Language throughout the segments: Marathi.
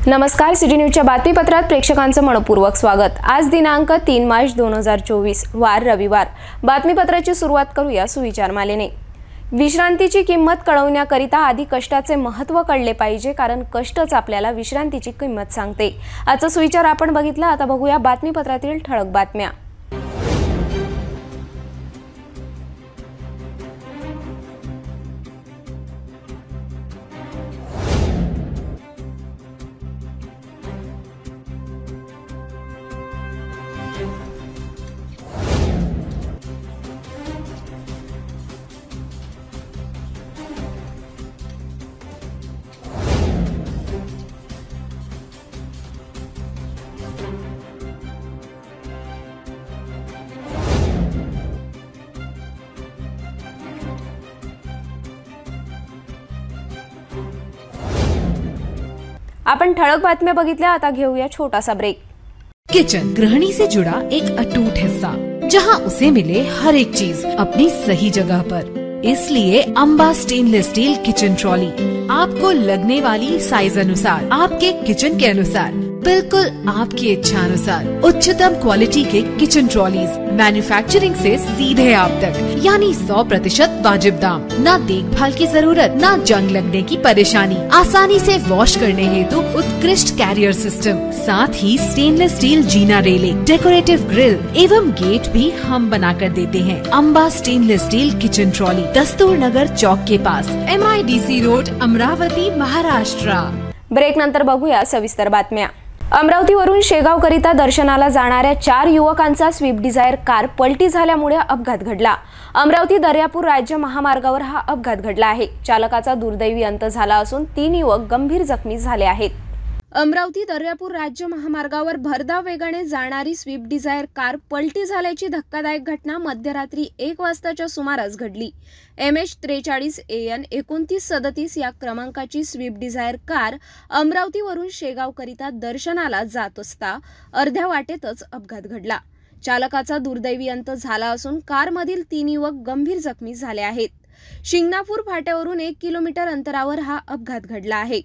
नमस्कार, सिटी न्यूजच्या बातमीपत्रात प्रेक्षकांचं मनपूर्वक स्वागत। आज दिनांक 3 मार्च 2024 वार रविवार। बातमीपत्राची सुरुवात करूया सुविचार मालेने। विश्रांतीची किंमत कळवण्याकरिता आधी कष्टाचे महत्त्व कळले पाहिजे, कारण कष्टच आपल्याला विश्रांतीची किंमत सांगते। आजचा सुविचार आपण बघितला। आता बघूया बातमीपत्रातील ठळक बातम्या। आपण ठळक बातम्या बघितल्या। आता घेऊया छोटासा ब्रेक। किचन गृहिणी से जुड़ा एक अटूट हिस्सा, जहां उसे मिले हर एक चीज अपनी सही जगह पर। इसलिए Amba stainless steel kitchen trolley आपको लगने वाली साइज अनुसार, आपके किचन के अनुसार, बिल्कुल आपकी इच्छा अनुसार उच्चतम क्वालिटी के किचन ट्रॉलीज मैन्युफैक्चरिंग से सीधे आप तक, यानी 100% वाजिब दाम। न देखभाल की जरूरत, न जंग लगने की परेशानी, आसानी से वॉश करने हेतु उत्कृष्ट कैरियर सिस्टम, साथ ही स्टेनलेस स्टील जीना रेलिंग, डेकोरेटिव ग्रिल एवं गेट भी हम बना कर देते हैं। Amba stainless steel kitchen trolley, Dastur Nagar Chowk के पास, MIDC road, Amravati, Maharashtra. Break नंतर बघूया सविस्तर बातम्या। अमरावतीवरून शेगावकरिता दर्शनाला जाणाऱ्या 4 युवकांचा स्विफ्ट डिझायर कार पलटी झाल्यामुळे अपघात घडला। अमरावती दर्यापूर राज्य महामार्गावर हा अपघात घडला आहे। चालकाचा दुर्दैवी अंत झाला असून 3 युवक गंभीर जखमी झाले आहेत। अमरावती दर्यापूर राज्य महामार्गावर भरधाव वेगाने जाणारी स्विफ्ट डिझायर कार पलटी झाल्याची धक्कादायक घटना मध्यरात्री 1 वाजताच्या सुमारास घडली। MH43 AN 2937 या क्रमांकाची स्विफ्ट डिझायर कार अमरावतीवरून शेगावकरिता दर्शनाला जात असता अर्ध्या वाटेतच अपघात घडला। चालकाचा दुर्दैवी अंत झाला असून कारमधील 3 युवक गंभीर जखमी झाले आहेत। शिंगणापूर फाट्यावरून 1 किलोमीटर अंतरावर हा अपघात घडला आहे।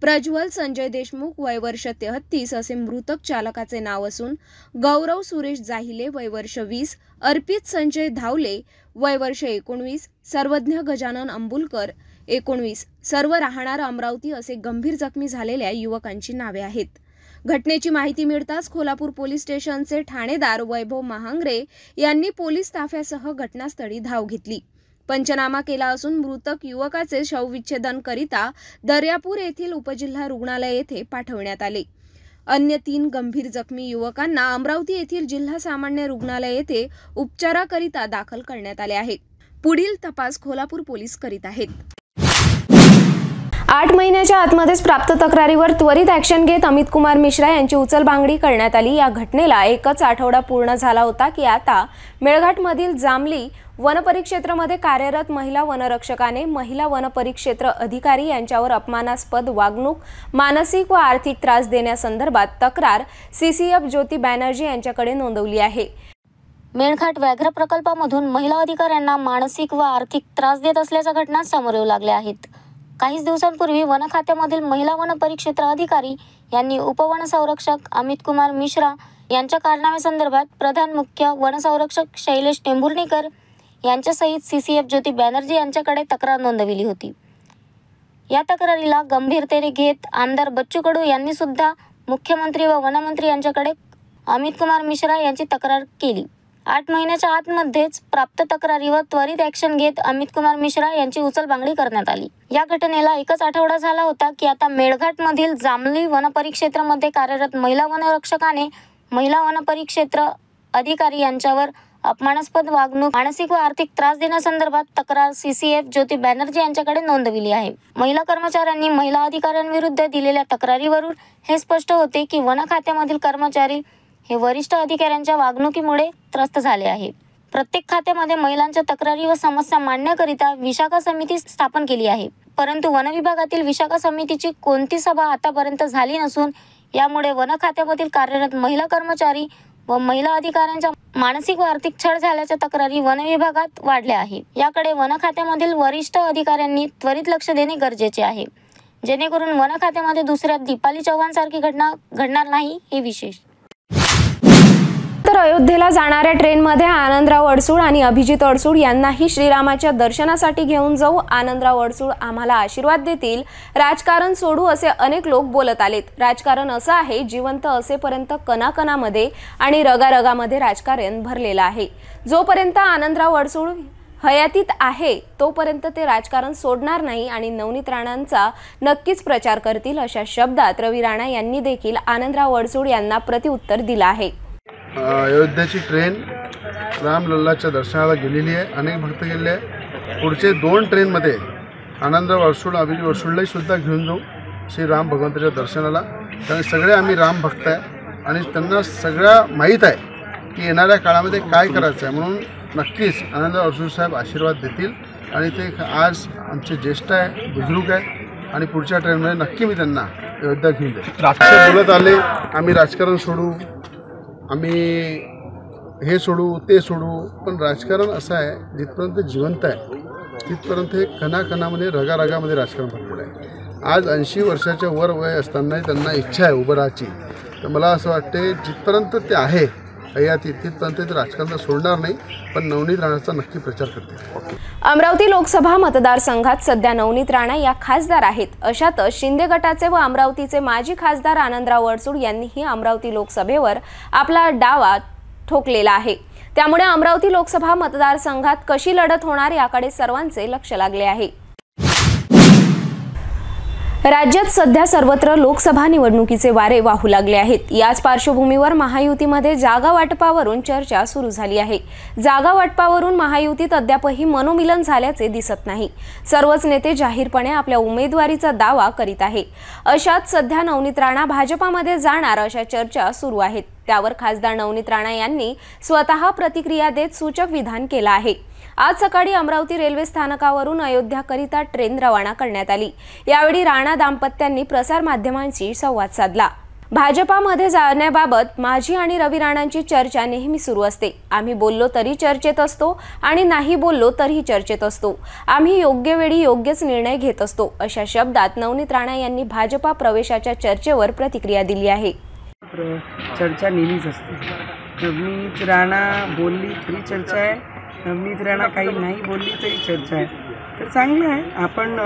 प्रज्वल संजय देशमुख वय वर्ष 33 असे मृतक चालकाचे नाव असून गौरव सुरेश जाहिले वय वर्ष 20, अर्पित संजय धावले वय वर्ष 19, सर्वज्ञ गजानन अंबुलकर 19 सर्व राहणार अमरावती असे गंभीर जखमी झालेल्या युवकांची नावे आहेत। घटनेची माहिती मिळताच खोलापूर पोलीस स्टेशनचे ठाणेदार वैभव महांगरे यांनी पोलीस ताफ्यासह घटनास्थळी धाव घेतली। पंचनामा केला असून मृतक युवकाचे शवविच्छेदन करिता दर्यापूर येथील उपजिल्हा रुग्णालय येथे पाठवण्यात आले। अन्य 3 गंभीर जखमी युवकांना अमरावती येथील जिल्हा सामान्य रुग्णालय येथे उपचाराकरिता दाखल करण्यात आले आहे। पुढील तपास खोलापूर पोलीस करीत आहेत। 8 महिन्याच्या आतमध्येच प्राप्त तक्रारीवर त्वरित ॲक्शन घेत अमित कुमार मिश्रा यांची उचलबांगडी करण्यात आली। या घटनेला एकच आठवडा पूर्ण झाला होता की आता मेळघाटमधील जांभली वनपरिक्षेत्रामध्ये कार्यरत महिला वनरक्षकाने महिला वनपरिक्षेत्र अधिकारी यांच्यावर अपमानास्पद वागणूक, मानसिक व आर्थिक त्रास देण्यासंदर्भात तक्रार CCF ज्योती बॅनर्जी यांच्याकडे नोंदवली आहे। मेळघाट व्याघ्र प्रकल्पामधून महिला अधिकाऱ्यांना मानसिक व आर्थिक त्रास देत असल्याच्या घटना समोर येऊ लागल्या आहेत। काहीच दिवसांपूर्वी वन खात्यामधील महिला वनपरिक्षेत्र अधिकारी यांनी उपवनसंरक्षक अमित कुमार मिश्रा यांच्या कारनाम्यासंदर्भात प्रधान मुख्य वनसंरक्षक शैलेश टेंभुर्णीकर यांच्यासहित CCF ज्योती बॅनर्जी यांच्याकडे तक्रार नोंदविली होती। या तक्रारीला गंभीरतेने घेत आमदार बच्चू कडू यांनी सुद्धा मुख्यमंत्री व वनमंत्री यांच्याकडे अमित कुमार मिश्रा यांची तक्रार केली। 8 महिन्याच्या आतमध्येच प्राप्त तक्रारीवर त्वरित ॲक्शन घेत अमित कुमार मिश्रा यांची उचलबांगडी करण्यात आली। या घटनेला एकच आठवडा झाला होता की आता मेळघाटमधील जांभली वनपरिक्षेत्रामध्ये कार्यरत महिला वनरक्षकाने महिला वनपरिक्षेत्र अधिकारी यांच्यावर अपमानास्पद वागणूक, मानसिक व आर्थिक त्रास देण्यासंदर्भात तक्रार CCF ज्योती बॅनर्जी यांच्याकडे नोंदविली आहे। महिला कर्मचाऱ्यांनी महिला अधिकाऱ्यांविरुद्ध दिलेल्या तक्रारीवरून हे स्पष्ट होते की वन खात्यामधील कर्मचारी हे वरिष्ठ अधिकाऱ्यांच्या वागणुकीमुळे त्रस्त झाले आहे। प्रत्येक खात्यामध्ये महिलांच्या तक्रारी व समस्या मांडण्याकरिता विशाखा समिती स्थापन केली आहे, परंतु वन विभागातील विशाखा समितीची कोणती सभा आतापर्यंत झाली नसून यामुळे वन खात्यामधील कार्यरत महिला कर्मचारी व महिला अधिकाऱ्यांच्या मानसिक व आर्थिक छळ झाल्याच्या तक्रारी वन विभागात वाढल्या आहे। याकडे वन खात्यामधील वरिष्ठ अधिकाऱ्यांनी त्वरित लक्ष देणे गरजेचे आहे। जेणेकरून वन खात्यामध्ये दुसऱ्या दीपाली चव्हाण सारखी घटना घडणार नाही हे विशेष। तर अयोध्येला जाणाऱ्या ट्रेनमध्ये आनंदराव अडसूळ आणि अभिजित अडसूळ यांनाही श्रीरामाच्या दर्शनासाठी घेऊन जाऊ, आनंदराव अडसूळ आम्हाला आशीर्वाद देतील, राजकारण सोडू असे अनेक लोक बोलत आलेत। राजकारण असं आहे, जिवंत असेपर्यंत कणाकणामध्ये आणि रगारगामध्ये राजकारण भरलेलं आहे। जोपर्यंत आनंदराव अडसूळ हयातीत आहे तोपर्यंत ते राजकारण सोडणार नाही आणि नवनीत राणांचा नक्कीच प्रचार करतील, अशा शब्दात रवी राणा यांनी देखील आनंदराव अडसूळ यांना प्रतिउत्तर दिलं आहे। अयोध्याची ट्रेन रामलल्लाच्या दर्शनाला गेलेली आहे, अनेक भक्त गेलेले आहे। पुढचे 2 ट्रेनमध्ये आनंदराव अडसूळ अभिजित अडसूळलाही सुद्धा घेऊन जाऊ श्री राम भगवंताच्या दर्शनाला, कारण सगळे आम्ही राम भक्त आहे आणि त्यांना सगळं माहीत आहे की येणाऱ्या काळामध्ये काय करायचं आहे। म्हणून नक्कीच आनंदराव अडसूळ साहेब आशीर्वाद देतील आणि ते आज आमचे ज्येष्ठ आहे, बुजुर्ग आहे आणि पुढच्या ट्रेनमध्ये नक्की मी त्यांना अयोध्या घेऊन जाईल। राजकारण बोलत आले आम्ही राजकारण सोडू, आम्ही हे सोडू ते सोडू, पण राजकारण असं आहे जिथपर्यंत जिवंत आहे तिथपर्यंत हे कणाकणामध्ये रगारगामध्ये राजकारण भरलेलं आहे। आज 80 वर्षाच्या वर वय असतानाही त्यांना इच्छा आहे उभं राहायची, तर मला असं वाटते जिथपर्यंत ते आहे हयातीत तिथपर्यंत ते राजकारण सोडणार नाही, पण नवनीत राणाचा नक्की प्रचार करते। अमरावती लोकसभा मतदारसंघात सध्या नवनीत राणा या खासदार आहेत। अशातच शिंदे गटाचे व अमरावतीचे माजी खासदार आनंदराव अडसूळ यांनीही अमरावती लोकसभेवर आपला डावा ठोकलेला आहे। त्यामुळे अमरावती लोकसभा मतदारसंघात कशी लढत होणार याकडे सर्वांचे लक्ष लागले आहे। राज्यात सध्या सर्वत्र लोकसभा निवडणुकीचे वारे वाहू लागले आहेत। याच पार्श्वभूमीवर महायुतीमध्ये जागा वाटपावरून चर्चा सुरू झाली आहे। जागा वाटपावरून महायुतीत अद्यापही मनोमिलन झाल्याचे दिसत नाही। सर्वच नेते जाहीरपणे आपल्या उमेदवारीचा दावा करीत आहे। अशात सध्या नवनीत राणा भाजपामध्ये जाणार अशा चर्चा सुरू आहेत। त्यावर खासदार नवनीत राणा यांनी स्वतः प्रतिक्रिया देत सूचक विधान केलं आहे। आज सकाळी अमरावती रेल्वे स्थानकावरून अयोध्याकरिता ट्रेन रवाना करण्यात आली। यावेळी राणा दाम्पत्यांनी प्रसार माध्यमांशी संवाद साधला। भाजपामध्ये जाण्याबाबत माझी आणि रवी राणांची चर्चा नेहमी सुरू असते। आम्ही बोललो तरी चर्चेत असतो आणि नाही बोललो तरीही चर्चेत असतो। आम्ही योग्य वेळी योग्यच निर्णय घेत असतो, अशा शब्दात नवनीत राणा यांनी भाजपा प्रवेशाच्या चर्चेवर प्रतिक्रिया दिली आहे। चर्चा नेहमीच असते। नवनीत राणा बोलली तरी चर्चा आहे, नवनीत राणा काही नाही बोलली तरी चर्चा आहे। तर चांगलं आहे, आपण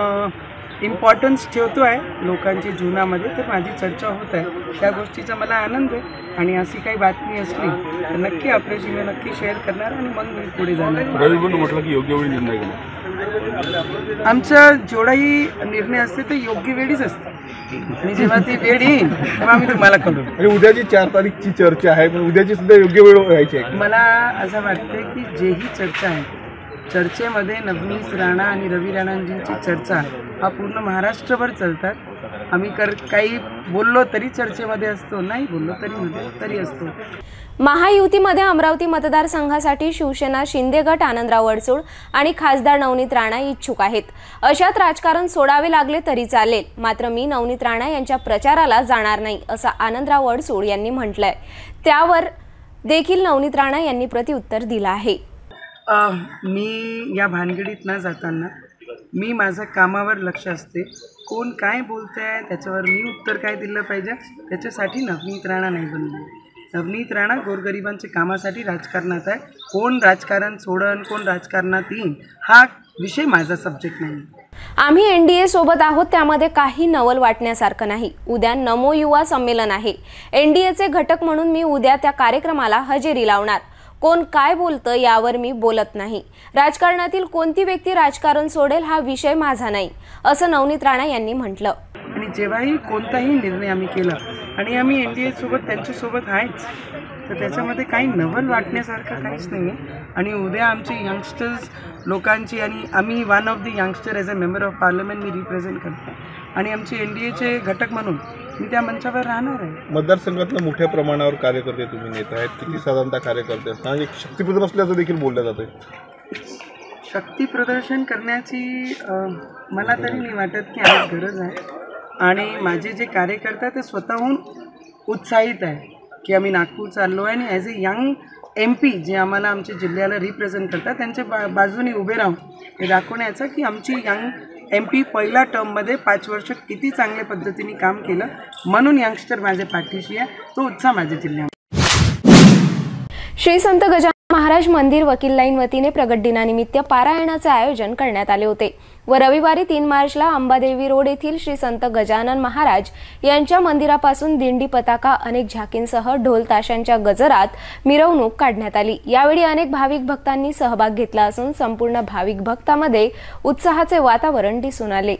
इम्पॉर्टन्स ठेवतो आहे लोकांच्या जीवनामध्ये, तर माझी चर्चा होत आहे त्या गोष्टीचा मला आनंद आहे। आणि अशी काही बातमी असली तर नक्की आपल्याशी मी नक्की शेअर करणार आणि मग मी पुढे जाणार। रवी म्हटलं की योग्य वेळी निर्णय घेणार, आमचा जेवढाही निर्णय असते ते योग्य वेळीच असते आणि जेव्हा ती वेळ येईल तेव्हा मी तुम्हाला कळवू। उद्याची 4 तारीखची चर्चा आहे, पण उद्याची सुद्धा योग्य वेळ व्हायची आहे। मला असं वाटते की जेही चर्चा आहे चर्चेमध्ये नवनीत राणा आणि रवी राणांजींची चर्चा हा पूर्ण महाराष्ट्रभर चालतात। आम्ही काही बोललो तरी चर्चेमध्ये असतो, नाही बोललो तरी असतो। महायुतीमध्ये अमरावती मतदारसंघासाठी शिवसेना शिंदे गट आनंदराव अडसूळ आणि खासदार नवनीत राणा इच्छुक आहेत। अशात राजकारण सोडावे लागले तरी चालेल, मात्र मी नवनीत राणा यांच्या प्रचाराला जाणार नाही असं आनंदराव अडसूळ यांनी म्हटलंय। त्यावर देखील नवनीत राणा यांनी प्रतिउत्तर दिलं आहे। मी या भानगडीत न जाताना मी माझं कामावर लक्ष असते। कोण काय बोलतंय त्याच्यावर मी उत्तर काय दिलं पाहिजे त्याच्यासाठी नवनीत राणा नाही बनली। नवनीत राणा गोरगरिबांच्या कामासाठी राजकारणात आहे। कोण राजकारण सोडन कोण राजकारणात येईन हा विषय माझा सब्जेक्ट नाही। आम्ही एनडीए सोबत आहोत, त्यामध्ये काही नवल वाटण्यासारखं नाही। उद्या नमो युवा संमेलन आहे, एनडीएचे घटक म्हणून मी उद्या त्या कार्यक्रमाला हजेरी लावणार। कोण काय बोलतं यावर मी बोलत नाही। राजकारणातील कोणती व्यक्ती राजकारण सोडेल हा विषय माझा नाही, असं नवनीत राणा यांनी म्हटलं। आणि जेव्हाही कोणताही निर्णय आम्ही केला आणि आम्ही एनडीए सोबत त्यांच्यासोबत आहेच, तर त्याच्यामध्ये काही नवल वाटण्यासारखं काहीच नाही आहे। आणि उद्या आमचे यंगस्टर्स लोकांची आणि आम्ही one of the youngster as a member of parliament me represent करतो आणि आमचे एनडीएचे घटक म्हणून मी त्या मंचावर राहणार आहे। मतदारसंघातल्या मोठ्या प्रमाणावर कार्यकर्ते तुम्ही नेत आहेत, किती साधारणतः कार्यकर्ते असतात, एक शक्तीप्रदर्शन असल्याचं देखील बोललं जातं। शक्ती प्रदर्शन करण्याची मला तरी नाही वाटत की आज गरज आहे। आणि माझे जे कार्यकर्ते ते स्वतःहून उत्साहित आहे की आम्ही नागपूर चाललो आहे आणि ॲज अ यंग MP जे आम्हाला आमच्या जिल्ह्याला रिप्रेझेंट करतात त्यांच्या बाजूने उभे राहून हे दाखवण्याचं की आमची यंग MP पहिल्या टर्ममध्ये 5 वर्ष किती चांगल्या पद्धतीने काम केलं म्हणून यंगस्टर माझ्या पाठीशी आहे, तो उत्साह माझ्या जिल्ह्यात। श्री संत गजानन महाराज मंदिर वकील लाईन वतीने प्रगट दिनानिमित्त पारायणाचे आयोजन करण्यात आले होते व रविवारी 3 मार्चला अंबादेवी रोड येथील श्री संत गजानन महाराज यांच्या मंदिरापासून दिंडी पताका अनेक झाकींसह ढोल ताशांच्या गजरात मिरवणूक काढण्यात आली। यावेळी अनेक भाविक भक्तांनी सहभाग घेतला असून संपूर्ण भाविक भक्तांमध्ये उत्साहाचे वातावरण दिसून आले।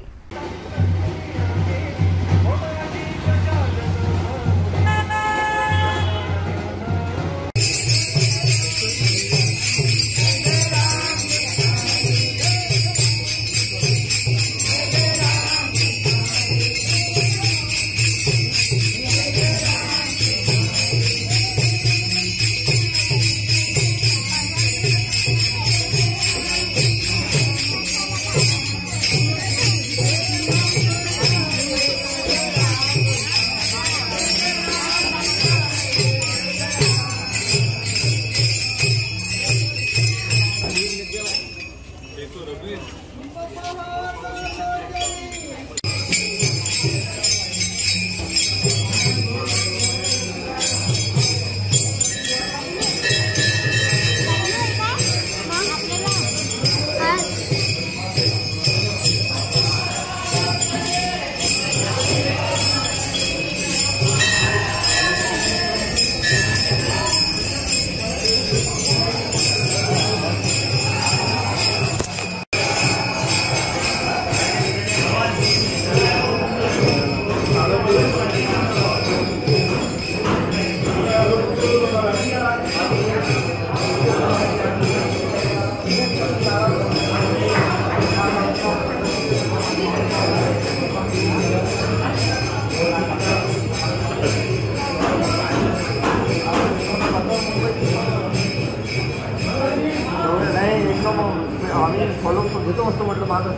आम्ही फॉलो घेतो असतो म्हटलं माझं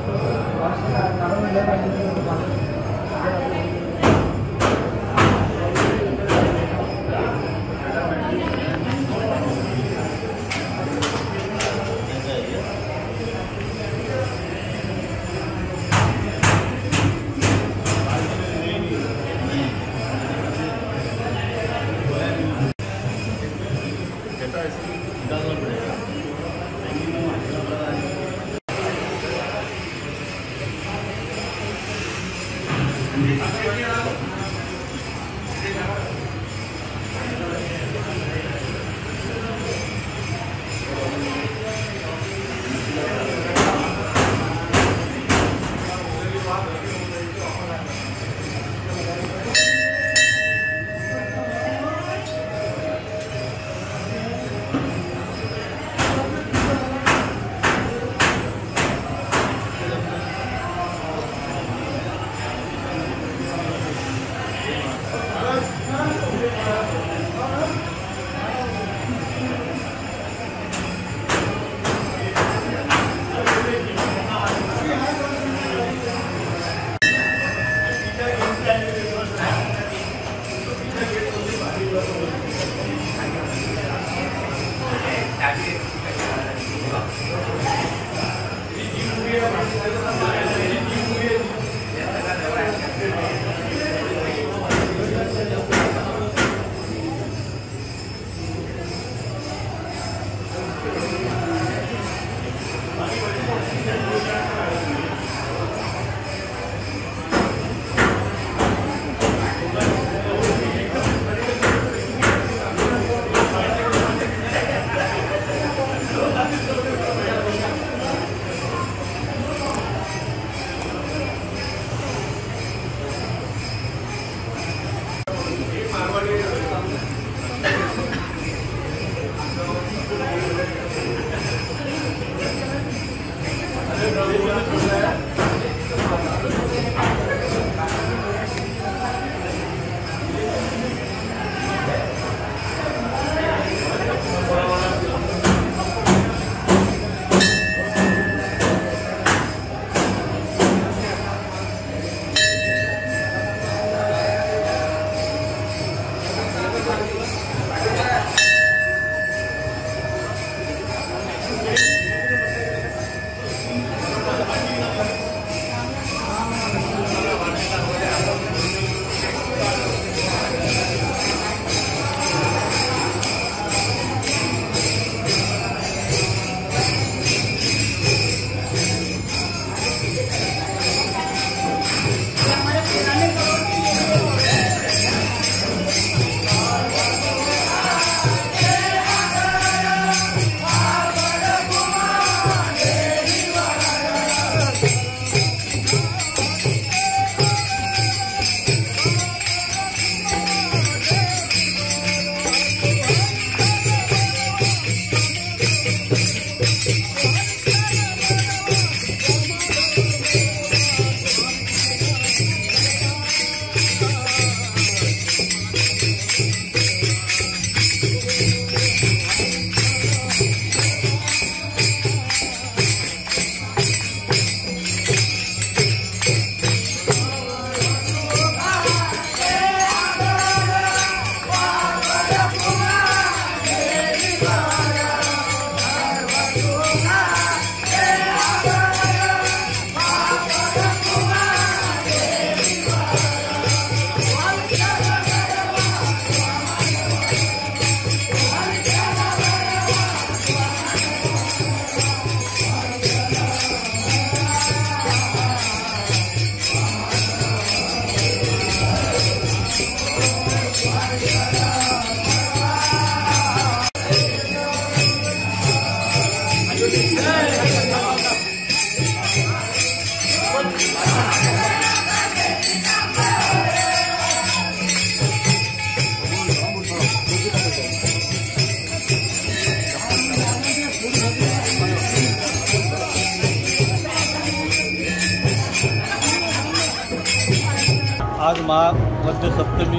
आज महामध्यसप्तमी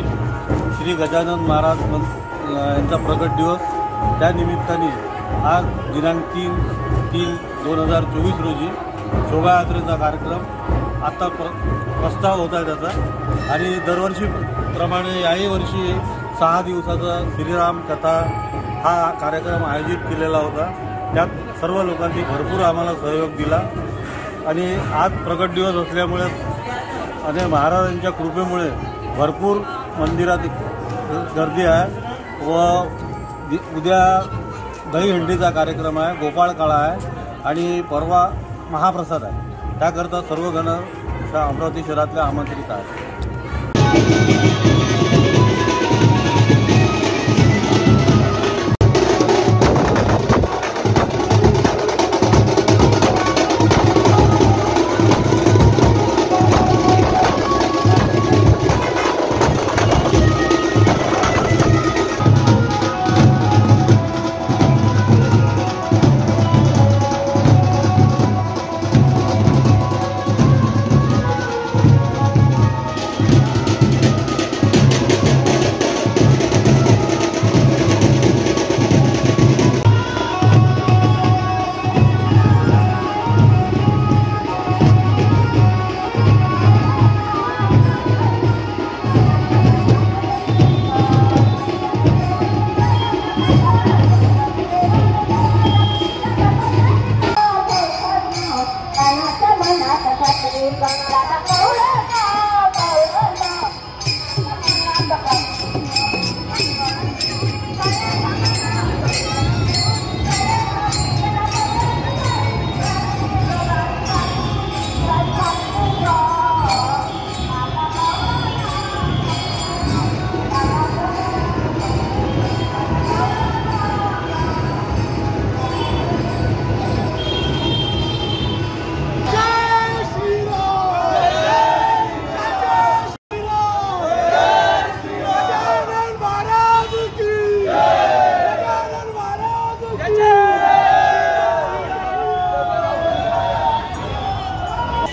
श्री गजानन महाराज यांचा प्रगट दिवस, त्या निमित्ताने आज दिनांक 3/3/2024 रोजी शोभायात्रेचा कार्यक्रम आता प्रस्ताव होत आहे त्याचा। आणि दरवर्षीप्रमाणे याही वर्षी 6 दिवसाचा श्रीराम कथा हा कार्यक्रम आयोजित केलेला होता। त्यात सर्व लोकांनी भरपूर आम्हाला सहयोग दिला आणि आज प्रगट दिवस असल्यामुळे आणि महाराजांच्या कृपेमुळे भरपूर मंदिरात गर्दी आहे व उद्या दहीहंडीचा कार्यक्रम आहे, गोपाळकाळा आहे आणि परवा महाप्रसाद आहे। त्याकरता सर्वजण अमरावती शहरातल्या आमंत्रित आहेत।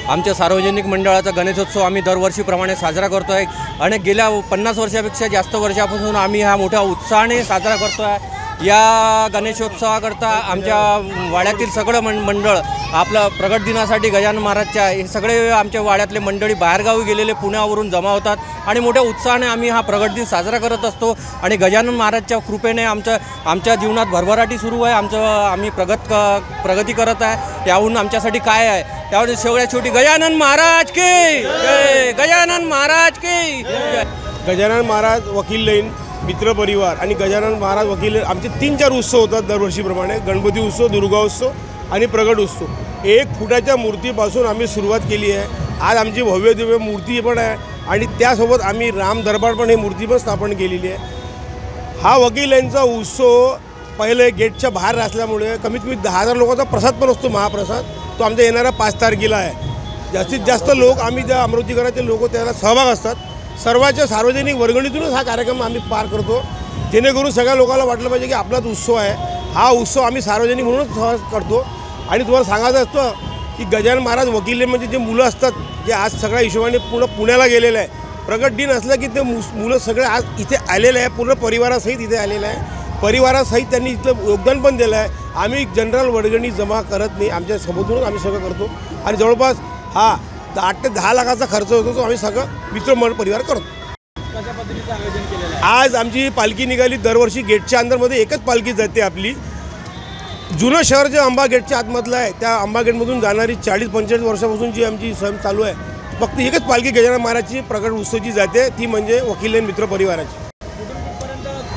आमच्या सार्वजनिक मंडळाचा गणेशोत्सव आम्ही दरवर्षीप्रमाणे साजरा करतो आहे आणि गेल्या 50 वर्षापेक्षा जास्त वर्षापासून आम्ही हा मोठ्या उत्साहाने साजरा करतो आहे। या गणेशोत्सवाकरता आमच्या वाड्यातील सगळं मंडळ आपलं प्रगट दिनासाठी गजानन महाराजच्या हे सगळे आमच्या वाड्यातले मंडळी बाहेरगावी गेलेले पुण्यावरून जमा होतात आणि मोठ्या उत्साहाने आम्ही हा प्रगट दिन साजरा करत असतो आणि गजानन महाराजच्या कृपेने आमच्या जीवनात भरभराटी सुरू आहे। आम्ही प्रगती करत आहे। त्याहून आमच्यासाठी काय आहे, त्यावर शेवट्या शेवटी गजानन महाराज की जय, गजानन महाराज की जय। गजानन महाराज वकील लाईन मित्र परिवार आणि गजानन महाराज वकील आमचे 3-4 उत्सव होतात दरवर्षीप्रमाणे, गणपती उत्सव, दुर्गा उत्सव आणि प्रगट उत्सव। 1 फुटाच्या मूर्तीपासून आम्ही सुरुवात केली आहे। आज आमची भव्य दिव्य मूर्ती पण आहे आणि त्यासोबत आम्ही राम दरबार पण ही मूर्ती पण स्थापन केलेली आहे। हा वकील यांचा उत्सव पहिले गेटच्या बाहेर असल्यामुळे कमीत कमी 10,000 लोकांचा प्रसाद पण असतो, महाप्रसाद। तो आमच्या येणाऱ्या 5 तारखेला आहे। जास्तीत जास्त लोक आम्ही ज्या अमरावतीकरांचे लोक त्याला सहभाग असतात, सर्वांच्या सार्वजनिक वर्गणीतूनच हा कार्यक्रम आम्ही पार करतो, जेणेकरून सगळ्या लोकांना वाटलं पाहिजे की आपलाच उत्सव आहे। हा उत्सव आम्ही सार्वजनिक म्हणूनच करतो। आणि तुम्हाला सांगायचं असतं की गजानन महाराज वकील म्हणजे जे मुलं असतात, जे आज सगळ्या हिशोबाने पुण्याला गेलेलं आहे, प्रगट दिन असलं की ते मुलं सगळे आज इथे आलेले आहे, पूर्ण परिवारासहित इथे आलेलं आहे। परिवारासहित त्यांनी इथलं योगदान पण दिलं आहे। आम्ही जनरल वर्गणी जमा करत नाही, आमच्या सोबतूनच आम्ही सगळं करतो आणि जवळपास 8 ते 10 लाखाचा खर्च होतो, तो आम्ही सगळं मित्रमंडळ परिवार करतो। कशा पद्धतीचं आयोजन केलेलं आहे? आज आमची पालखी निघाली। दरवर्षी गेटच्या अंदरमध्ये एकच पालखी जाते आपली। जुनं शहर जे अंबा गेटच्या आतमधलं आहे, त्या अंबा गेटमधून जाणारी 40-45 वर्षापासून जी आमची सहल चालू आहे, फक्त एकच पालखी गजानन महाराजची प्रगट उत्सवाची जाते, ती म्हणजे वकील मित्र परिवाराची।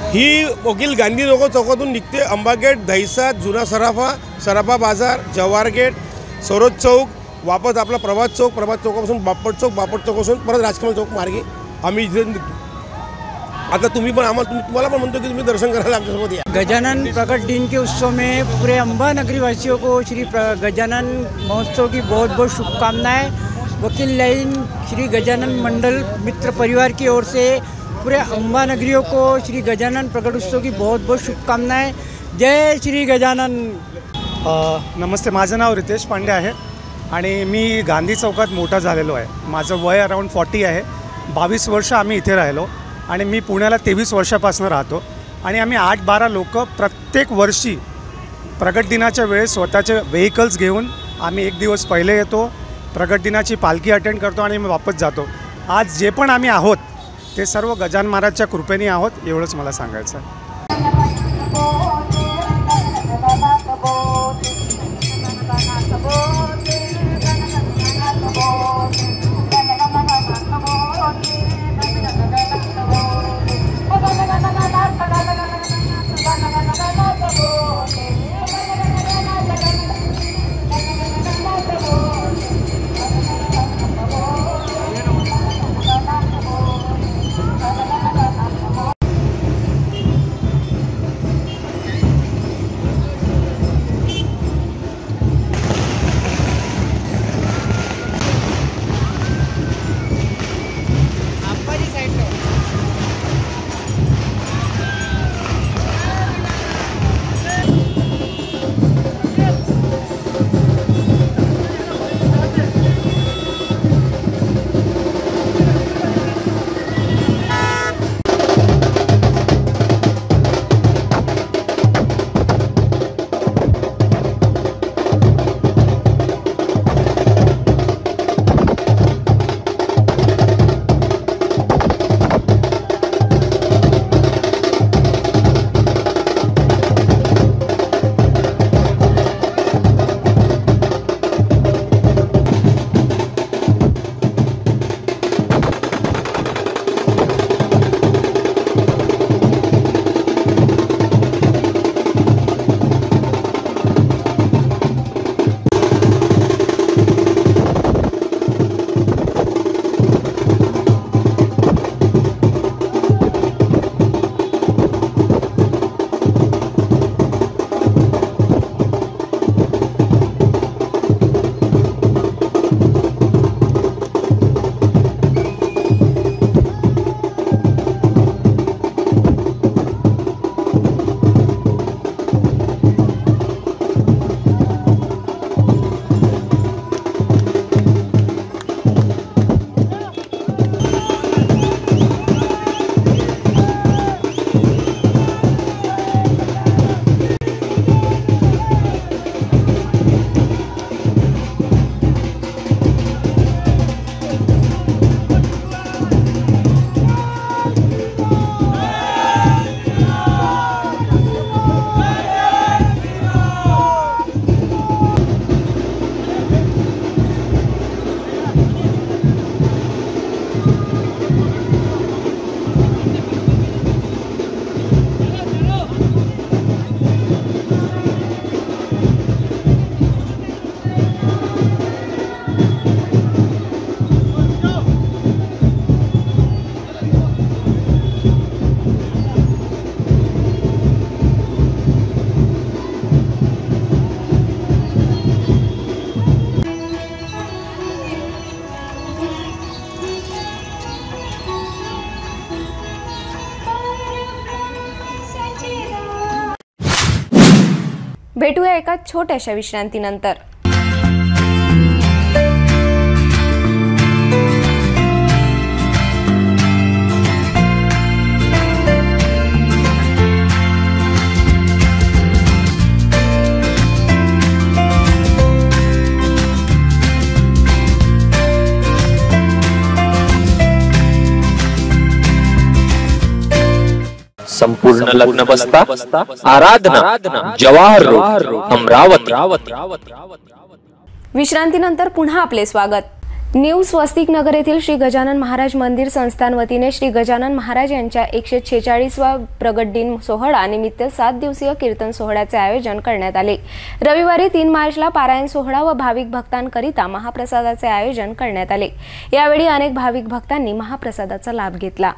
ही वकील गांधी चौकातून निघते, अंबा गेट, दहिसाद, जुना सराफा बाजार, जवाहर गेट, सरोज चौक, वापस आपला प्रभात चौकापासून बापट चौकापासून परत राजकमल चौक मार्गे आम्ही इथे निघतो। आता तुम्ही पण तुम्हाला पण म्हणतो कि तुम्ही दर्शन करायला आमच्यासोबत या। गजानन प्रकट दिन के उत्सव में पूरे अंबा नगरी वासियों को श्री गजानन महोत्सव की बहुत बहुत शुभकामनाएं। वकील लाइन श्री गजानन मंडल मित्र परिवार की ओर से पूरे अंबा नगरियों को श्री गजानन प्रकट उत्सव की बहुत बहुत शुभकामनाएं। जय श्री गजानन। नमस्ते, माझं नाव रितेश पांडे आहे आणि मी गांधी चौकात मोठा झालेलो आहे। माझं वय अराउंड 40 आहे 22 वर्ष आम्ही इथे राहिलो आणि मी पुण्याला 23 वर्षापासून राहतो आणि आम्ही 8-12 लोक प्रत्येक वर्षी प्रगट दिनाच्या वेळेस स्वतःचे व्हेकल्स घेऊन आम्ही एक दिवस पहिले येतो, प्रगट दिनाची पालखी अटेंड करतो आणि मग वापस जातो. आज जे पण आम्ही आहोत ते सर्व गजानन महाराजच्या कृपेने आहोत, एवढंच मला सांगायचं आहे. भेटूया एका छोट्याशा विश्रांतीनंतर. संपूर्ण लग्न बसता आराधना जवाहर रोड अमरावती. विश्रांतीनंतर पुन्हा आपले स्वागत. न्यू स्वस्तिक नगर येथील श्री गजानन महाराज मंदिर संस्थान वतीने श्री गजानन महाराज यांच्या 146वा प्रगट दिन सोहळा निमित्त 7 दिवसीय कीर्तन सोहळ्याचे आयोजन करण्यात आले. रविवारी 3 मार्चला पारायण सोहळा व भाविक भक्तांकरिता महाप्रसादाचे आयोजन करण्यात आले. यावेळी अनेक भाविक भक्तांनी महाप्रसादाचा लाभ घेतला.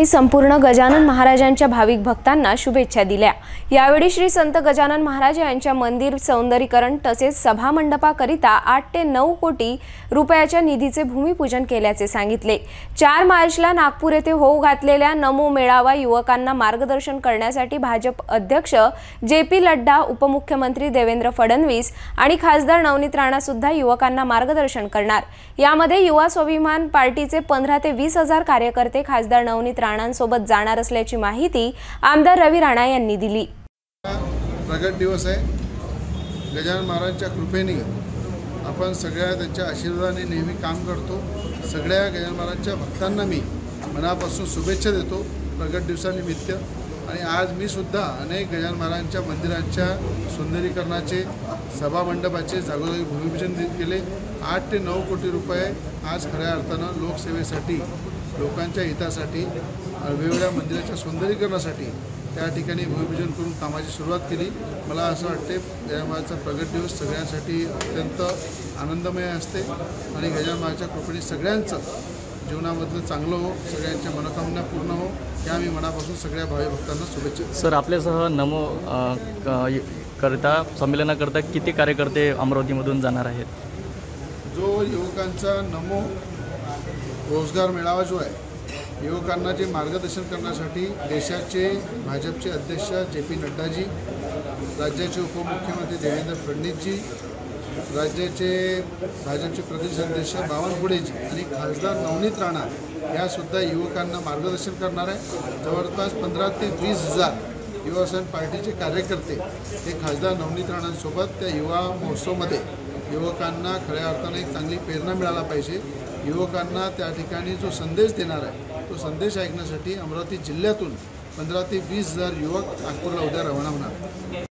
त्यांनी संपूर्ण गजानन महाराजांच्या भाविक भक्तांना शुभेच्छा दिल्या। यावेळी श्री संत गजानन महाराज यांच्या मंदिर सौंदर्यीकरण तसेच सभा मंडपाकरिता 8 ते 9 कोटी रुपयाच्या निधीचे भूमिपूजन केल्याचे सांगितले। 4 मार्चला नागपूर येथे होऊ घातलेल्या नमो मेळावा युवकांना मार्गदर्शन करण्यासाठी भाजप अध्यक्ष JP लड्डा, उपमुख्यमंत्री देवेंद्र फडणवीस आणि खासदार नवनीत राणा सुद्धा युवकांना मार्गदर्शन करणार। यामध्ये युवा स्वाभिमान पार्टीचे 15 ते 20 हजार कार्यकर्ते खासदार नवनीत राणांसोबत जाणार असल्याची माहिती आमदार रवी राणा यांनी दिली। प्रगट दिवस आहे। गजानन महाराजांच्या कृपेने आपण सगळ्या त्यांच्या आशीर्वादाने नेहमी काम करतो। सगळ्या गजानन महाराजांच्या भक्तांना मी मनापासून शुभेच्छा देतो प्रगट दिवसानिमित्त। आणि आज मी सुद्धा अनेक गजानन महाराजांच्या मंदिरांच्या सुंदरीकरणाचे, सभा मंडपाचे जागोजागी भूमिपूजन केले। 8 ते 9 कोटी रुपये आज खऱ्या अर्थानं लोकसेवेसाठी, लोकांच्या हितासाठी, वेगवेगळ्या मंदिराच्या सुंदरीकरणासाठी त्या ठिकाणी भूमिपूजन करून कामाची सुरुवात केली। मला असं वाटते गजानन महाराजांचा प्रगट दिवस सगळ्यांसाठी अत्यंत आनंदमय असते आणि गजानन महाराजांच्या कृपेने सगळ्यांचं जीवनामधलं चांगलं हो, सगळ्यांच्या मनोकामना पूर्ण हो, या मी मनापासून सगळ्या भावी भक्तांना शुभेच्छा। सर, आपल्यासह नमो करता संमेलनाकरता किती कार्यकर्ते अमरावतीमधून जाणार आहेत? जो युवकांचा नमो रोजगार मेळावा जो आहे, युवकांना जे मार्गदर्शन करण्यासाठी देशाचे भाजपचे अध्यक्ष JP नड्डाजी, राज्याचे उपमुख्यमंत्री देवेंद्र फडणवीसजी, राज्याचे भाजपचे प्रदेश अध्यक्ष बावनकुळेजी आणि खासदार नवनीत राणा यासुद्धा युवकांना मार्गदर्शन करणार आहे। जवळपास 15 ते 20 हजार युवासेना पार्टीचे कार्यकर्ते हे खासदार नवनीत राणांसोबत त्या युवा महोत्सवमध्ये युवकांना खऱ्या अर्थाने एक चांगली प्रेरणा मिळाला पाहिजे। युवकांना त्या ठिकाणी जो संदेश देणार आहे तो संदेश ऐकण्यासाठी अमरावती जिल्ह्यातून 15 ते 20 हजार युवक नागपूरला उद्या रवाना होणार।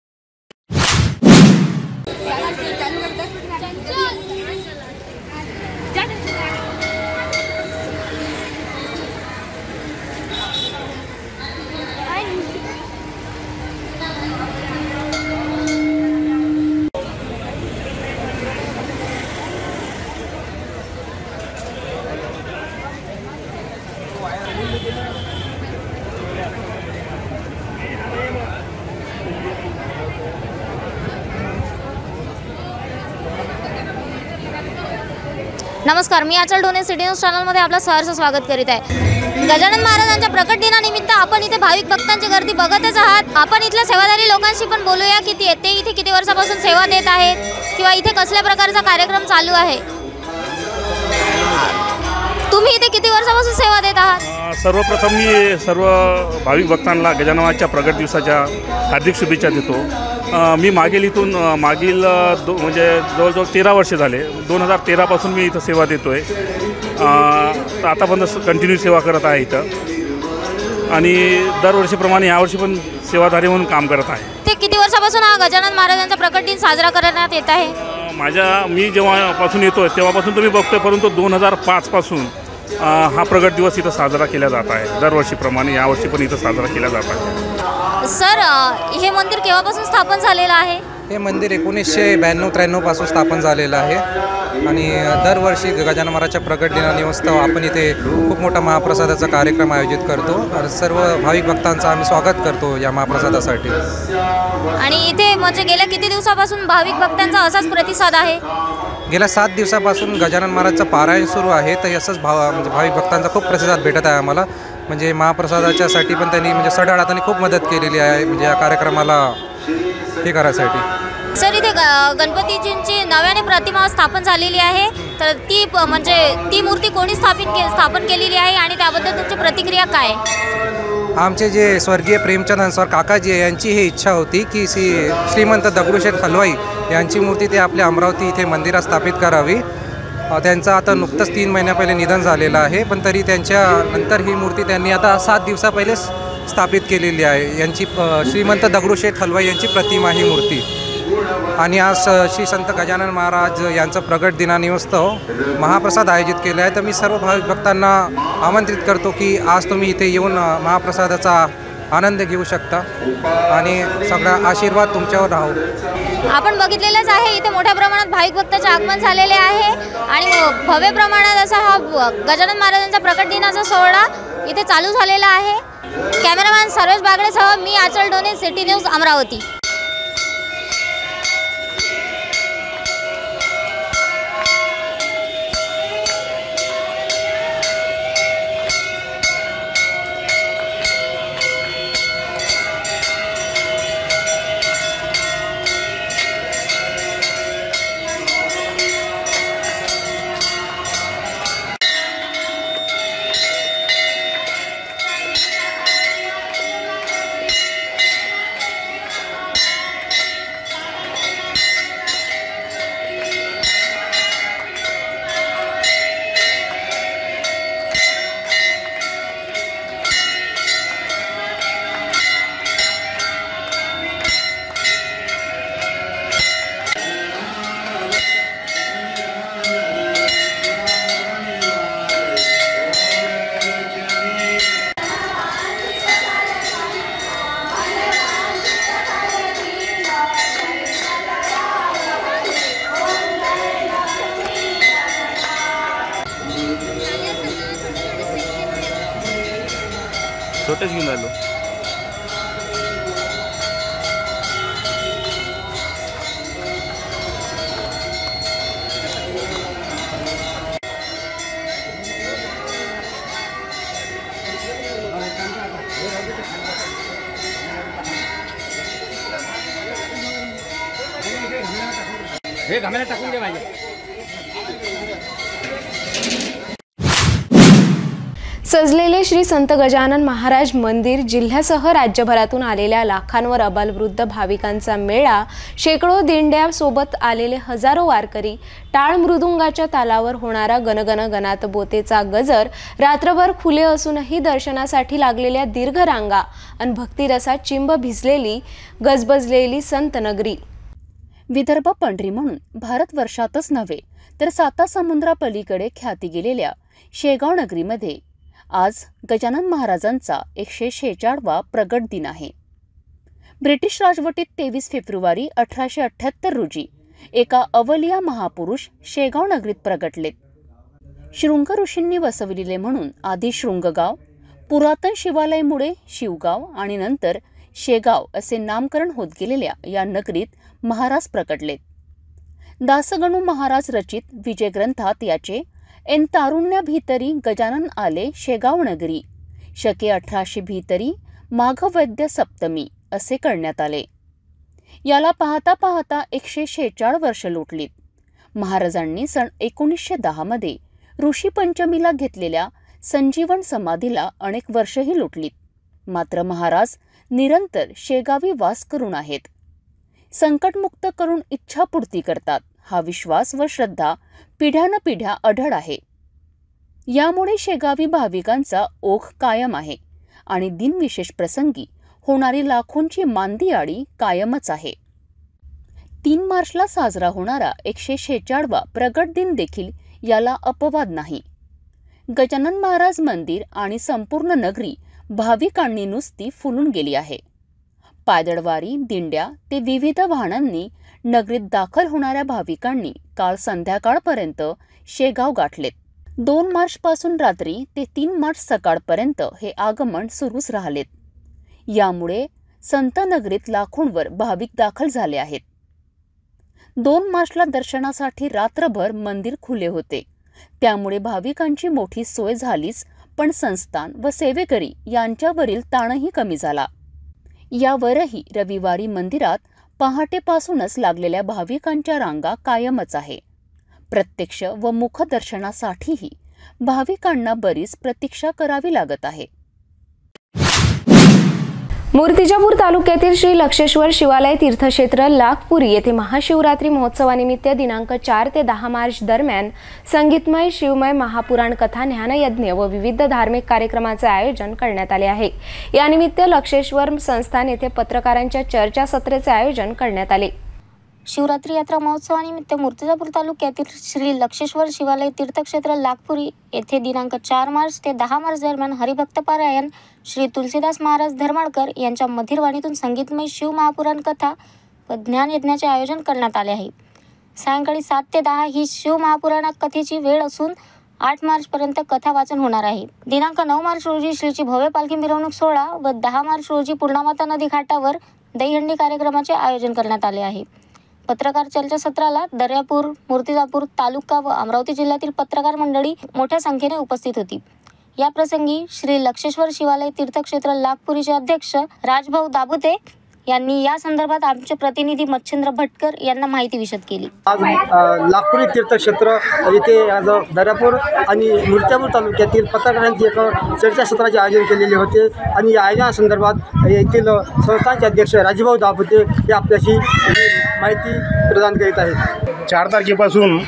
नमस्कार, मी आचल ढोणे सिटी न्यूज चॅनलमध्ये आपलं सहर्ष स्वागत करीत आहे। गजानन महाराजांच्या प्रकट दिनानिमित्त आपण इथे भाविक भक्तांची गर्दी बघतच आहात। आपण इथल्या सेवादारी लोकांशी पण बोलूया की ते इथे किती वर्षापासून सेवा देत आहेत किंवा इथे कसल्या प्रकारचा कार्यक्रम चालू आहे। तुम्ही इथे किती वर्षापासून सेवा देत आहात? सर्वप्रथम मी सर्व भाविक भक्तांना गजाननाच्या प्रगट दिवसाच्या हार्दिक शुभेच्छा देतो। मी मागील म्हणजे जवळजवळ 13 वर्ष झाले, 2013 पासून मी इथं सेवा देतो आहे। तर आतापर्यंत कंटिन्यू सेवा करत आहे इथं आणि दरवर्षीप्रमाणे यावर्षी पण सेवाधारी म्हणून काम करत आहे। ते किती वर्षापासून हा गजानन महाराजांचा प्रकट दिन साजरा करण्यात येत आहे? मी जेव्हापासून येतो तेव्हापासून तुम्ही बघतोय, परंतु 2005 पासून हा प्रगट दिवस इथं साजरा केला जात आहे। दरवर्षीप्रमाणे यावर्षी पण इथं साजरा केला जात आहे। सर, हे मंदिर केव्हापासून स्थापन झालेलं आहे? हे मंदिर 1992-93 पासून स्थापन झालेलं आहे आणि दरवर्षी गजानन महाराजच्या प्रगट दिनानिमित्त आपण इथे खूप मोठा महाप्रसादाचा कार्यक्रम आयोजित करतो। सर्व भाविक भक्तांचं आम्ही स्वागत करतो या महाप्रसादासाठी। आणि इथे म्हणजे गेल्या किती दिवसापासून भाविक भक्तांचा असाच प्रतिसाद आहे? गेल्या 7 दिवसापासून गजानन महाराजचं पारायण सुरू आहे, तर असंच भाविक भक्तांचा खूप प्रतिसाद भेटत आहे आम्हाला। म्हणजे महाप्रसादाच्यासाठी पण त्यांनी म्हणजे सढळ हाताने खूप मदत केलेली आहे म्हणजे या कार्यक्रमाला हे करायसाठी। सर, इथे गणपतीजींची नव्याने प्रतिमा स्थापन झालेली आहे, तर ती मूर्ती कोणी स्थापन केलेली आहे आणि त्याबद्दल तुमची प्रतिक्रिया काय? आमचे जे स्वर्गीय प्रेमचंद हंसवार काकाजी यांची ही इच्छा होती की श्रीमंत दगडूशेठ हलवाई यांची मूर्ती ते आपल्या अमरावती इथे मंदिरात स्थापित करावी। त्यांचं आता नुकतंच 3 महिन्या पहिले निधन झालेलं आहे, पण तरी त्यांच्यानंतर ही मूर्ती त्यांनी आता 7 दिवसा पहिले स्थापित केलेली आहे। यांची श्रीमंत दगडूशेठ हलवाई यांची प्रतिमा ही मूर्ती। आणि आज श्री संत गजानन महाराज यांचं प्रगट दिनानिमित्त महाप्रसाद आयोजित केला आहे। तर मी सर्व भाविक भक्तांना आमंत्रित करतो की आज तुम्ही इथे येऊन महाप्रसादाचा आनंद घेऊ शकता आणि सगळा आशीर्वाद तुमच्यावर राहू। आपण बघितलेलंच आहे, इथे मोठ्या प्रमाणात भाविक भक्तांचे आगमन झालेले आहे आणि भव्य प्रमाणात असा हा गजानन महाराजांचा प्रकट दिनाचा सोहळा इथे चालू झालेला आहे। कॅमेरामॅन सर्वेश बागडेसह मी आचल डोने, सिटी न्यूज अमरावती। छोटेच घेऊन आलो। हे घामेला टाकून दे माझ्या। सजलेले श्री संत गजानन महाराज मंदिर, जिल्ह्यासह राज्यभरातून आलेल्या लाखांवर अबालवृद्ध भाविकांचा मेळा, शेकडो दिंड्या सोबत आलेले हजारो वारकरी, टाळ मृदुंगाच्या तालावर होणारा गणगण गणात बोतेचा गजर, रात्रभर खुले असूनही दर्शनासाठी लागलेल्या दीर्घ रांगा आणि भक्तिरसात चिंब भिजलेली गजबजलेली संत नगरी। विदर्भ पंढरी म्हणून भारतवर्षातच नव्हे तर 7 समुद्रापलीकडे ख्याती गेलेल्या शेगाव नगरीमध्ये आज गजानन महाराजांचा 146वा प्रगट दिन आहे। ब्रिटिश राजवटीत 23 फेब्रुवारी 1878 रोजी एका अवलिया महापुरुष शेगाव नगरीत प्रगटलेत। शृंग ऋषींनी वसविलेले म्हणून आधी शृंगगाव, पुरातन शिवालयमुळे शिवगाव आणि नंतर शेगाव असे नामकरण होत गेलेल्या या नगरीत महाराज प्रकटलेत। दासगणू महाराज रचित विजय ग्रंथात याचे एन तारुण्या भीतरी गजानन आले शेगाव नगरी, शके 1800 भीतरी माघ वैद्य सप्तमी असे करण्यात आले। याला पाहता पाहता 146 वर्ष लोटलीत। महाराजांनी सन 1910 मध्ये ऋषी पंचमीला घेतलेल्या संजीवन समाधीला अनेक वर्षही लोटलीत। मात्र महाराज निरंतर शेगावी वास करून आहेत। संकटमुक्त करून इच्छापूर्ती करतात हा विश्वास व श्रद्धा पिढ्यानपिढ्या अढळ आहे। यामुळे शेगावी भाविकांचा ओघ कायम आहे आणि दिनविशेष प्रसंगी होणारी लाखोंची मांदियाळी कायमच आहे। 3 मार्चला साजरा होणारा 146वा प्रगट दिन देखील याला अपवाद नाही। गजानन महाराज मंदिर आणि संपूर्ण नगरी भाविकांनी नुसती फुलून गेली आहे। पायदळवारी, दिंड्या ते विविध वाहनांनी नगरीत दाखल होणाऱ्या भाविकांनी काल संध्याकाळपर्यंत शेगाव गाठलेत। 2 मार्चपासून रात्री ते 3 मार्च सकाळपर्यंत हे आगमन सुरूच राहिलेत। यामुळे संत नगरीत लाखोंवर भाविक दाखल झाले आहेत। 2 मार्चला दर्शनासाठी रात्रभर मंदिर खुले होते, त्यामुळे भाविकांची मोठी सोय झालीच, पण संस्थान व सेवेकरी यांच्यावरील ताणही कमी झाला। यावरही रविवारी मंदिरात पहाटेपासूनच लागलेल्या भाविकांच्या रांगा कायमच आहे। प्रत्यक्ष व मुखदर्शनासाठीही भाविकांना बरीच प्रतीक्षा करावी लागत आहे। मूर्तिजापूर तालुक्यातील श्री लक्षेश्वर शिवालय तीर्थक्षेत्र लाखपुरी येथे महाशिवरात्री महोत्सवानिमित्त दिनांक 4 ते 10 मार्च दरम्यान संगीतमय शिवमय महापुराण कथा, ज्ञानयज्ञ व विविध धार्मिक कार्यक्रमाचे आयोजन करण्यात आले आहे। यानिमित्त लक्षेश्वर संस्थान येथे पत्रकारांच्या चर्चासत्राचे आयोजन करण्यात आले। शिवरात्री यात्रा महोत्सवानिमित्त मूर्तिजापूर तालुक्यातील श्री लक्षेश्वर शिवालय तीर्थक्षेत्र लाखपुरी येथे दिनांक 4 मार्च ते 10 मार्च दरम्यान हरिभक्त पारायण श्री तुलसीदास महाराज धर्माडकर यांच्या मधुर वाणीतून संगीतमय शिव महापुराण कथा व ज्ञानयज्ञाचे आयोजन करण्यात आले आहे। सायंकाळी 7 ते 10 ही शिव महापुराण कथेची वेळ असून 8 मार्चपर्यंत कथा वाचन होणार आहे. दिनांक 9 मार्च रोजी श्रीची भव्य पालखी मिरवणूक सोहळा व 10 मार्च रोजी पूर्णामाता नदी घाटावर दहीहंडी कार्यक्रमाचे आयोजन करण्यात आले आहे. पत्रकार चर्चासत्राला दर्यापूर, मूर्तिजापूर तालुका व अमरावती जिल्ह्यातील पत्रकार मंडळी मोठ्या संख्येने उपस्थित होती. या प्रसंगी श्री लक्षेश्वर शिवालय तीर्थक्षेत्र लाखपुरीचे अध्यक्ष राजभाऊ दाबुते यांनी या संदर्भात आमचे प्रतिनिधी मच्छिंद्र भटकर यांना माहिती विशद केली. आज लाखपुरी तीर्थक्षेत्र येथे आज दर्यापूर आणि मूर्तिजापूर तालुक्यातील पत्रकारांची एक चर्चासत्राचे आयोजन केलेले होते आणि या आयोजनासंदर्भात येथील संस्थांचे अध्यक्ष राजभाऊ दाबुते हे आपल्याशी माहिती प्रदान करीत आहेत. 4 तारखेपासून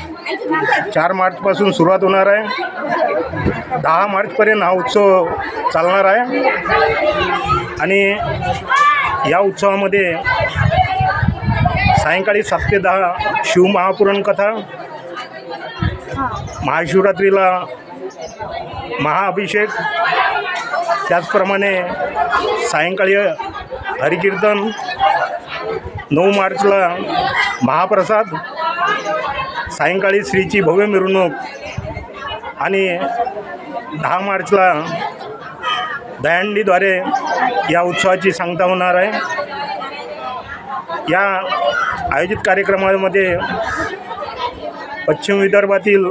4 मार्चपासून सुरुवात होणार आहे. 10 मार्चपर्यंत हा उत्सव चालणार आहे आणि या उत्सवामध्ये सायंकाळी 7 ते 10 शिवमहापुराण कथा, महाशिवरात्रीला महाअभिषेक, त्याचप्रमाणे सायंकाळी हरिकीर्तन, 9 मार्चला महाप्रसाद, सायंकाळी श्रीची भव्य मिरवणूक आणि 10 मार्चला दहीहंडीद्वारे या उत्सवाची सांगता होणार आहे. या आयोजित कार्यक्रमामध्ये पश्चिम विदर्भातील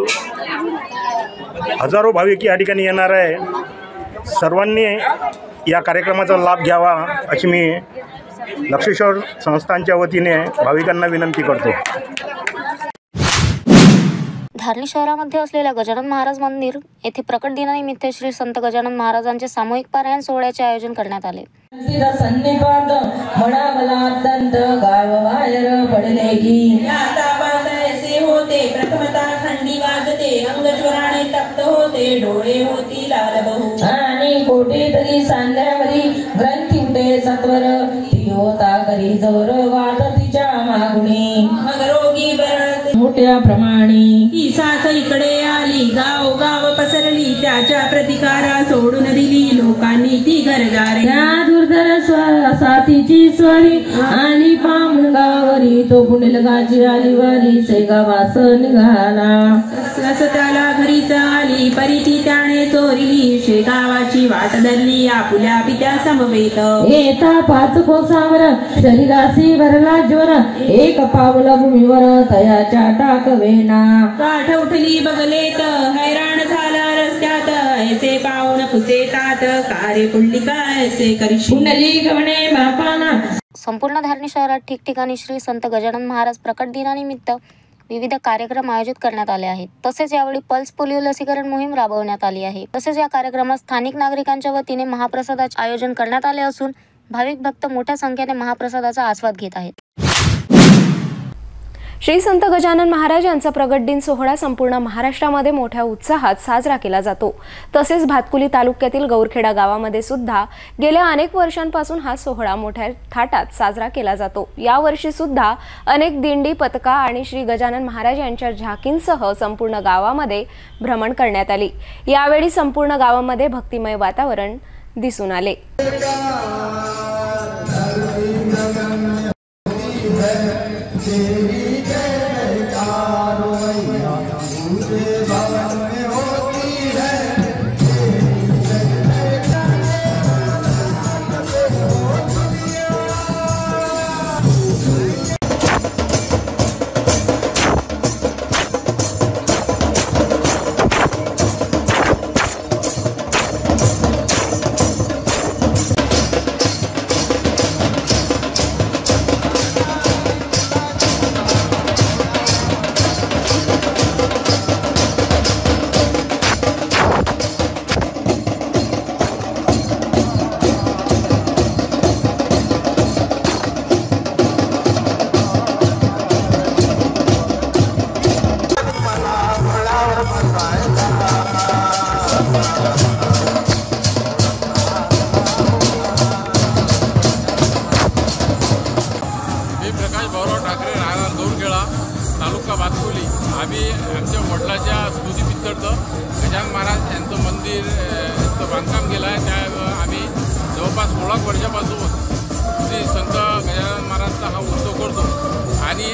हजारो भाविक या ठिकाणी येणार आहे. सर्वांनी या कार्यक्रमाचा लाभ घ्यावा अशी मी लक्षेश्वर संस्थांच्या वतीने भाविकांना विनंती करतो. धारणी शहरामध्ये असलेल्या गजानन महाराज मंदिर येथे प्रकट दिनानिमित्त श्री संत गजानन महाराजांचे सामूहिक पारायण सोहळ्याचे आयोजन करण्यात आले. सन्निपात म्हणावला अत्यंत गाव बाहेर पडले की तापासे होते, प्रथमता थंडी वाजते, अंगज्वराने तप्त होते, डोळे होती लाल बहु आणि कोठे तरी सांध्यावरी ग्रंथी उठे सत्वर, ती होता करी जोर वाट तिच्या मागुणी, मग रोगी बरळते मोठ्या प्रमाणे, ही साथ इकडे आली, गाव गाव पसरली, त्याच्या प्रतिकारा सोडून दिली लोकांनी ती गरजारे, त्या दुर्धर साथीची स्वारी आणि पामुंगावरी तो पुणेलगाची आलीवरी शेगावास निघाला, अस त्याला घरीच आली परीती त्याने चोरिली, शेगावाची वाट धरली आपुल्या पित्या समवेत, येता 5 कोसावर शरीराशी भरला ज्वर, एक पावल भूमीवर तयाच्या टाकवेना, काठ उठली बगलेत हैराण झाला रस्त्यात, ऐसे पाऊन पुसेतात कार्य पुंडली काय ऐसे करशी पुंडलिक म्हणे बापाना. संपूर्ण धारणी शहरात ठिकठिकाणी श्री संत गजानन महाराज प्रकट दिनानिमित्त विविध कार्यक्रम आयोजित करण्यात आले आहेत. तसेच यावेळी पल्स पोलिओ लसीकरण मोहीम राबवण्यात आली आहे. तसेच या कार्यक्रमात स्थानिक नागरिकांच्या वतीने महाप्रसादाचे आयोजन करण्यात आले असून भाविक भक्त मोठ्या संख्येने महाप्रसादाचा आस्वाद घेत आहेत. श्री संत गजानन महाराज यांचा प्रगट दिन सोहळा संपूर्ण महाराष्ट्रामध्ये मोठ्या उत्साहात साजरा केला जातो. तसेच भातकुली तालुक्यातील गौरखेडा गावामध्ये सुद्धा गेल्या अनेक वर्षांपासून हा सोहळा मोठ्या थाटात साजरा केला जातो. यावर्षी सुद्धा अनेक दिंडी, पथका आणि श्री गजानन महाराज यांच्या झाकींसह संपूर्ण गावामध्ये भ्रमण करण्यात आली. यावेळी संपूर्ण गावामध्ये भक्तिमय वातावरण दिसून आले. तालुका भातकुली आम्ही आमच्या वडिलाच्या स्मृतीप्रित्यर्थ गजानन महाराज यांचं मंदिर बांधकाम केलं आहे. त्या आम्ही जवळपास 16 वर्षापासून श्री संत गजानन महाराजचा हा उत्सव करतो आणि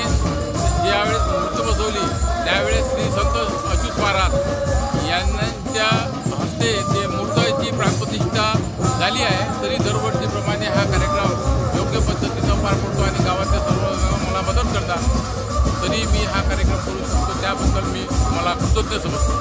ज्यावेळेस मूर्ती बसवली त्यावेळेस श्री संत अच्युत महाराज या सत्य समजतो.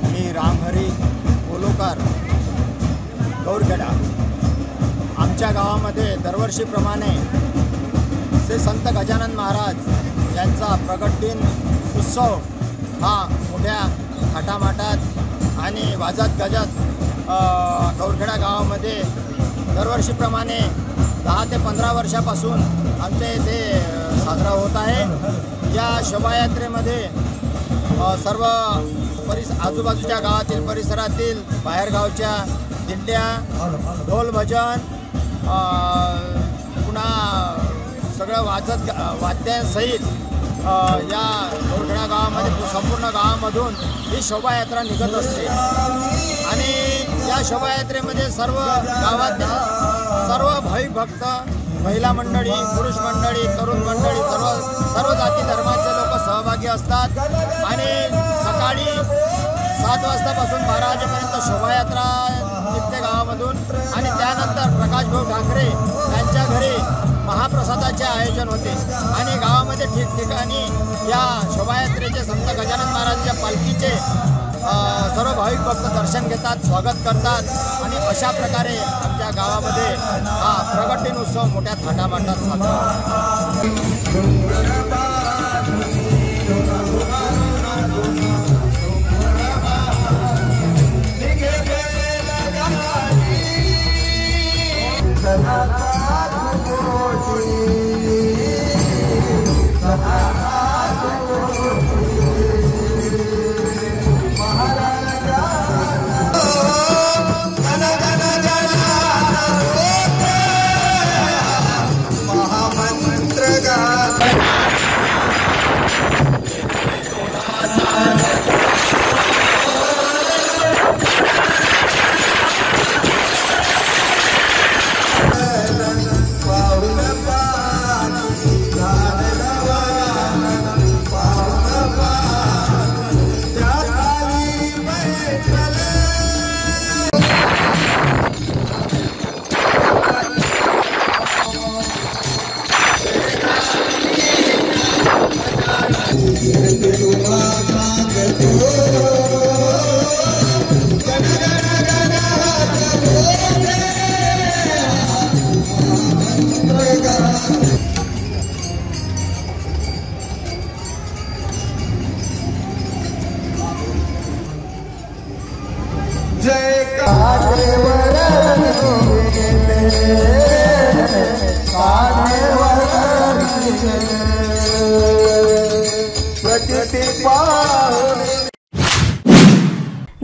मी रामहरी ओलोकार गौरखेडा. आमच्या गावामध्ये दरवर्षीप्रमाणे श्री संत गजानन महाराज यांचा प्रगट दिन उत्सव हा मोठ्या थाटामाटात आणि वाजत गजत गौरखेडा गावामध्ये दरवर्षीप्रमाणे 10 ते 15 वर्षापासून आमच्या इथे साजरा होत आहे. या शोभायात्रेमध्ये सर्व आजूबाजूच्या गावातील परिसरातील बाहेरगावच्या दिंड्या, ढोल भजन, पुन्हा सगळं वाद्यांसहित या गौरखेडा गावामध्ये संपूर्ण गावामधून ही शोभायात्रा निघत असते. आणि या शोभायात्रेमध्ये सर्व गावातील सर्व भाविक भक्त, महिला मंडळी, पुरुष मंडळी, तरुण मंडळी, सर्व जाती धर्माचे लोक सहभागी असतात. आणि सकाळी 7 वाजतापासून 12 वाजेपर्यंत शोभायात्रा निघते गावामधून. आणि त्यानंतर प्रकाशभाऊ ठाकरे यांच्या घरी महाप्रसादाचे आयोजन होते. आणि गावामध्ये ठिकठिकाणी या शोभायात्रेचे संत गजानन महाराजांच्या पालखीचे सर्व भाविक भक्त दर्शन घेतात, स्वागत करतात. आणि अशा प्रकारे आमच्या गावामध्ये हा प्रगट दिन उत्सव मोठ्या थाटामाटात साजरा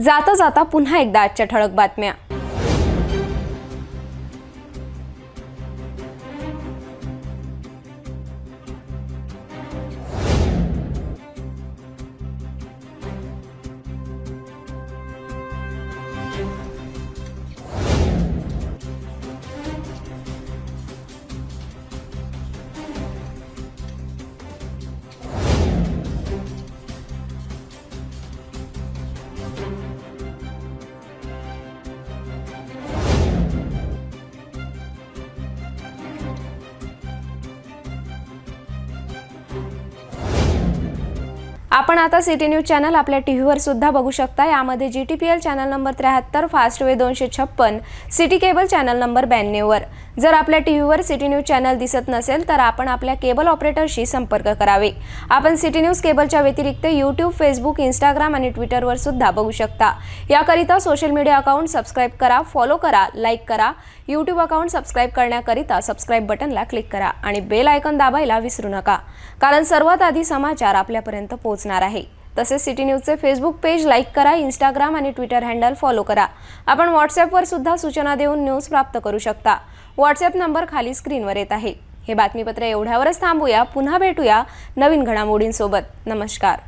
जाता जाता पुन्हा एकदा आजच्या ठळक बातम्या. आपण आता सिटी न्यूज चॅनल आपल्या टीव्हीवर सुद्धा बघू शकता. यामध्ये GTPL channel number 73, fast way 256, city cable channel number 92 वर, जर आपल्या टीव्हीवर सिटी न्यूज चॅनल दिसत नसेल तर आपण आपल्या केबल ऑपरेटरशी संपर्क करावे। आपण सिटी न्यूज केबलच्या व्यतिरिक्त यूट्यूब, फेसबुक, इंस्टाग्राम आणि ट्विटरवर सुद्धा बघू शकता। याकरिता सोशल मीडिया अकाउंट सबस्क्राइब करा, फॉलो करा, लाईक करा। यूट्यूब अकाउंट सबस्क्राइब करण्याकरिता सबस्क्राइब बटनला क्लिक करा आणि बेल आयकॉन दाबायला विसरू नका, कारण सर्वात आधी समाचार आपल्यापर्यंत पोहोचणार आहे। तसेच सिटी न्यूजचे फेसबुक पेज लाईक करा, इंस्टाग्राम आणि ट्विटर हँडल फॉलो करा। आपण व्हॉट्सॲपवर सुद्धा सूचना देऊन न्यूज प्राप्त करू शकता। व्हॉट्सॲप नंबर खाली स्क्रीनवर येत आहे। हे बातमीपत्र एवढ्यावरच थांबूया, पुन्हा भेटूया नवीन घडामोडींसोबत। नमस्कार।